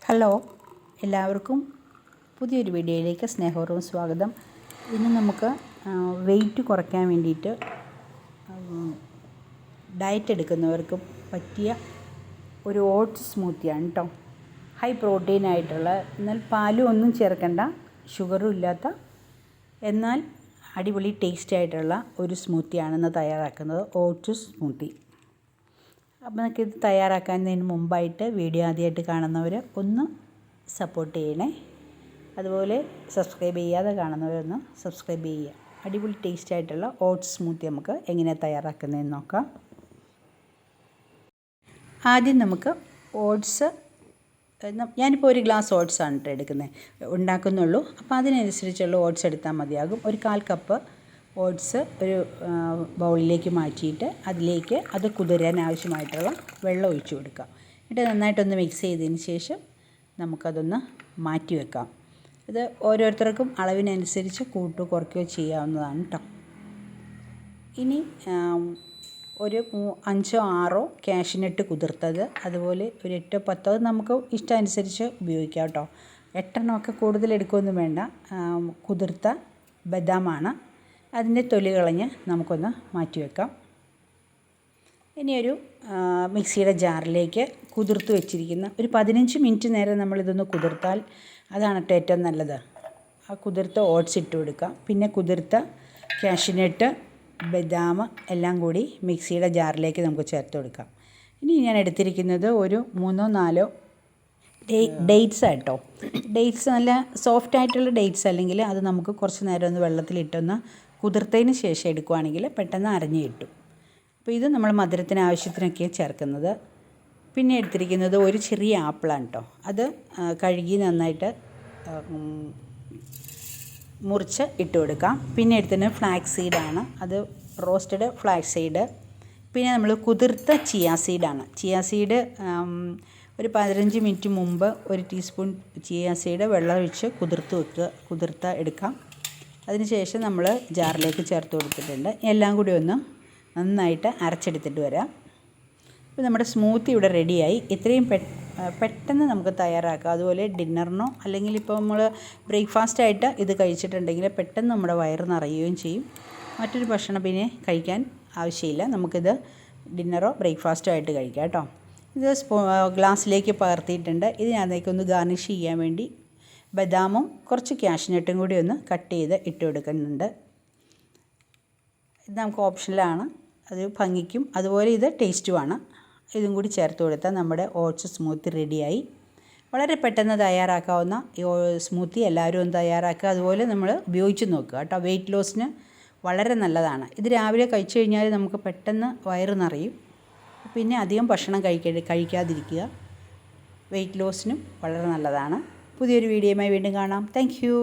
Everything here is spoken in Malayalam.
ഹലോ, എല്ലാവർക്കും പുതിയൊരു വീഡിയോയിലേക്ക് സ്നേഹപൂർവ്വം സ്വാഗതം. ഇന്ന് നമുക്ക് വെയിറ്റ് കുറയ്ക്കാൻ വേണ്ടിയിട്ട് ഡയറ്റ് എടുക്കുന്നവർക്ക് പറ്റിയ ഒരു ഓട്സ് സ്മൂത്തിയാണ് കേട്ടോ. ഹൈ പ്രോട്ടീനായിട്ടുള്ള, എന്നാൽ പാലും ഒന്നും ചേർക്കേണ്ട, ഷുഗറും ഇല്ലാത്ത, എന്നാൽ അടിപൊളി ടേസ്റ്റ് ആയിട്ടുള്ള ഒരു സ്മൂത്തിയാണെന്ന് തയ്യാറാക്കുന്നത്, ഓട്സ് സ്മൂത്തി. അപ്പോൾ നമുക്കിത് തയ്യാറാക്കുന്നതിന് മുമ്പായിട്ട് വീഡിയോ ആദ്യമായിട്ട് കാണുന്നവർ ഒന്ന് സപ്പോർട്ട് ചെയ്യണേ. അതുപോലെ സബ്സ്ക്രൈബ് ചെയ്യാതെ കാണുന്നവരൊന്ന് സബ്സ്ക്രൈബ് ചെയ്യുക. അടിപൊളി ടേസ്റ്റ് ആയിട്ടുള്ള ഓട്സ് സ്മൂത്തി നമുക്ക് എങ്ങനെയാണ് തയ്യാറാക്കുന്നതെന്ന് നോക്കാം. ആദ്യം നമുക്ക് ഓട്സ്, ഞാനിപ്പോൾ ഒരു ഗ്ലാസ് ഓട്സാണ് കേട്ടോ ഉണ്ടാക്കുന്നുള്ളൂ. അപ്പോൾ അതിനനുസരിച്ചുള്ള ഓട്സ് എടുത്താൽ മതിയാകും. ഒരു 1/4 കപ്പ് ഓട്സ് ഒരു ബൗളിലേക്ക് മാറ്റിയിട്ട് അതിലേക്ക് അത് കുതിരാൻ ആവശ്യമായിട്ടുള്ള വെള്ളം ഒഴിച്ചു കൊടുക്കുക. എന്നിട്ട് നന്നായിട്ടൊന്ന് മിക്സ് ചെയ്തതിന് ശേഷം നമുക്കതൊന്ന് മാറ്റി വെക്കാം. ഇത് ഓരോരുത്തർക്കും അളവിനനുസരിച്ച് കൂട്ടുകയോ കുറയ്ക്കുകയോ ചെയ്യാവുന്നതാണ് കേട്ടോ. ഇനി ഒരു 5 or 6 കാഷ്യൂനട്ട് കുതിർത്തത്, അതുപോലെ ഒരു 8 or 10 നമുക്ക് ഇഷ്ടമനുസരിച്ച് ഉപയോഗിക്കാം കേട്ടോ. 8 കൂടുതൽ എടുക്കുകയൊന്നും വേണ്ട. കുതിർത്ത ബദാമാണ്. അതിൻ്റെ തൊലി കളഞ്ഞ് നമുക്കൊന്ന് മാറ്റി വെക്കാം. ഇനി ഒരു മിക്സിയുടെ ജാറിലേക്ക് കുതിർത്ത് വെച്ചിരിക്കുന്ന ഒരു 15 മിനിറ്റ് നേരം നമ്മളിതൊന്ന് കുതിർത്താൽ അതാണ് ഏറ്റവും നല്ലത്. ആ കുതിർത്ത ഓട്സ് ഇട്ട് കൊടുക്കാം. പിന്നെ കുതിർത്ത കാഷ്യൂനട്ട്, ബദാം എല്ലാം കൂടി മിക്സിയുടെ ജാറിലേക്ക് നമുക്ക് ചേർത്ത് കൊടുക്കാം. ഇനി ഞാൻ എടുത്തിരിക്കുന്നത് ഒരു 3-4 ഡേറ്റ്സ് ആട്ടോ. ഡേറ്റ്സ് നല്ല സോഫ്റ്റ് ആയിട്ടുള്ള ഡേറ്റ്സ്, അല്ലെങ്കിൽ അത് നമുക്ക് കുറച്ച് നേരം ഒന്ന് വെള്ളത്തിലിട്ടൊന്ന് കുതിർത്തതിന് ശേഷം എടുക്കുകയാണെങ്കിൽ പെട്ടെന്ന് അരഞ്ഞ് കിട്ടും. അപ്പോൾ ഇത് നമ്മൾ മധുരത്തിന് ആവശ്യത്തിനൊക്കെയാണ് ചേർക്കുന്നത്. പിന്നെ എടുത്തിരിക്കുന്നത് ഒരു ചെറിയ ആപ്പിളാണ് കേട്ടോ. അത് കഴുകി നന്നായിട്ട് മുറിച്ച് ഇട്ട് കൊടുക്കാം. പിന്നെ എടുത്തത് ഫ്ലാക്സ് സീഡാണ്. അത് റോസ്റ്റഡ് ഫ്ലാക്സ് സീഡ്. പിന്നെ നമ്മൾ കുതിർത്ത ചിയ സീഡാണ്. ചിയ സീഡ് ഒരു 15 മിനിറ്റ് മുമ്പ് 1 ടീസ്പൂൺ ചിയ സീഡ് വെള്ളം ഒഴിച്ച് കുതിർത്ത് എടുക്കാം. അതിനുശേഷം നമ്മൾ ജാറിലേക്ക് ചേർത്ത് കൊടുത്തിട്ടുണ്ട്. എല്ലാം കൂടി ഒന്ന് നന്നായിട്ട് അരച്ചെടുത്തിട്ട് വരാം. ഇപ്പോൾ നമ്മുടെ സ്മൂത്തി ഇവിടെ റെഡിയായി. ഇത്രയും പെട്ടെന്ന് നമുക്ക് തയ്യാറാക്കാം. അതുപോലെ ഡിന്നറിനോ അല്ലെങ്കിൽ ഇപ്പോൾ നമ്മൾ ബ്രേക്ക്ഫാസ്റ്റായിട്ട് ഇത് കഴിച്ചിട്ടുണ്ടെങ്കിൽ പെട്ടെന്ന് നമ്മുടെ വയറ് നിറയുകയും ചെയ്യും. മറ്റൊരു ഭക്ഷണം പിന്നെ കഴിക്കാൻ ആവശ്യമില്ല. നമുക്കിത് ഡിന്നറോ ബ്രേക്ക്ഫാസ്റ്റോ ആയിട്ട് കഴിക്കാം കേട്ടോ. ഇത് ഗ്ലാസ്സിലേക്ക് പകർത്തിയിട്ടുണ്ട്. ഇതിനകത്തേക്കൊന്ന് ഗാർണിഷ് ചെയ്യാൻ വേണ്ടി ബദാമും കുറച്ച് കാഷ്യൂനട്ടും കൂടി ഒന്ന് കട്ട് ചെയ്ത് ഇട്ട് കൊടുക്കുന്നുണ്ട്. ഇത് നമുക്ക് ഓപ്ഷനിലാണ്. അത് ഭംഗിക്കും അതുപോലെ ഇത് ടേസ്റ്റുമാണ്. ഇതും കൂടി ചേർത്ത് കൊടുത്താൽ നമ്മുടെ ഓട്സ് സ്മൂത്തി റെഡിയായി. വളരെ പെട്ടെന്ന് തയ്യാറാക്കാവുന്ന ഈ സ്മൂത്തി എല്ലാവരും ഒന്ന് തയ്യാറാക്കുക. അതുപോലെ നമ്മൾ ഉപയോഗിച്ച് നോക്കുക കേട്ടോ. വെയിറ്റ് ലോസിന് വളരെ നല്ലതാണ്. ഇത് രാവിലെ കഴിച്ചു കഴിഞ്ഞാൽ നമുക്ക് പെട്ടെന്ന് വയറ് നിറയും. പിന്നെ അധികം ഭക്ഷണം കഴിക്കാതിരിക്കുക. വെയിറ്റ് ലോസിനും വളരെ നല്ലതാണ്. പുതിയൊരു വീഡിയോയുമായി വീണ്ടും കാണാം. Thank you.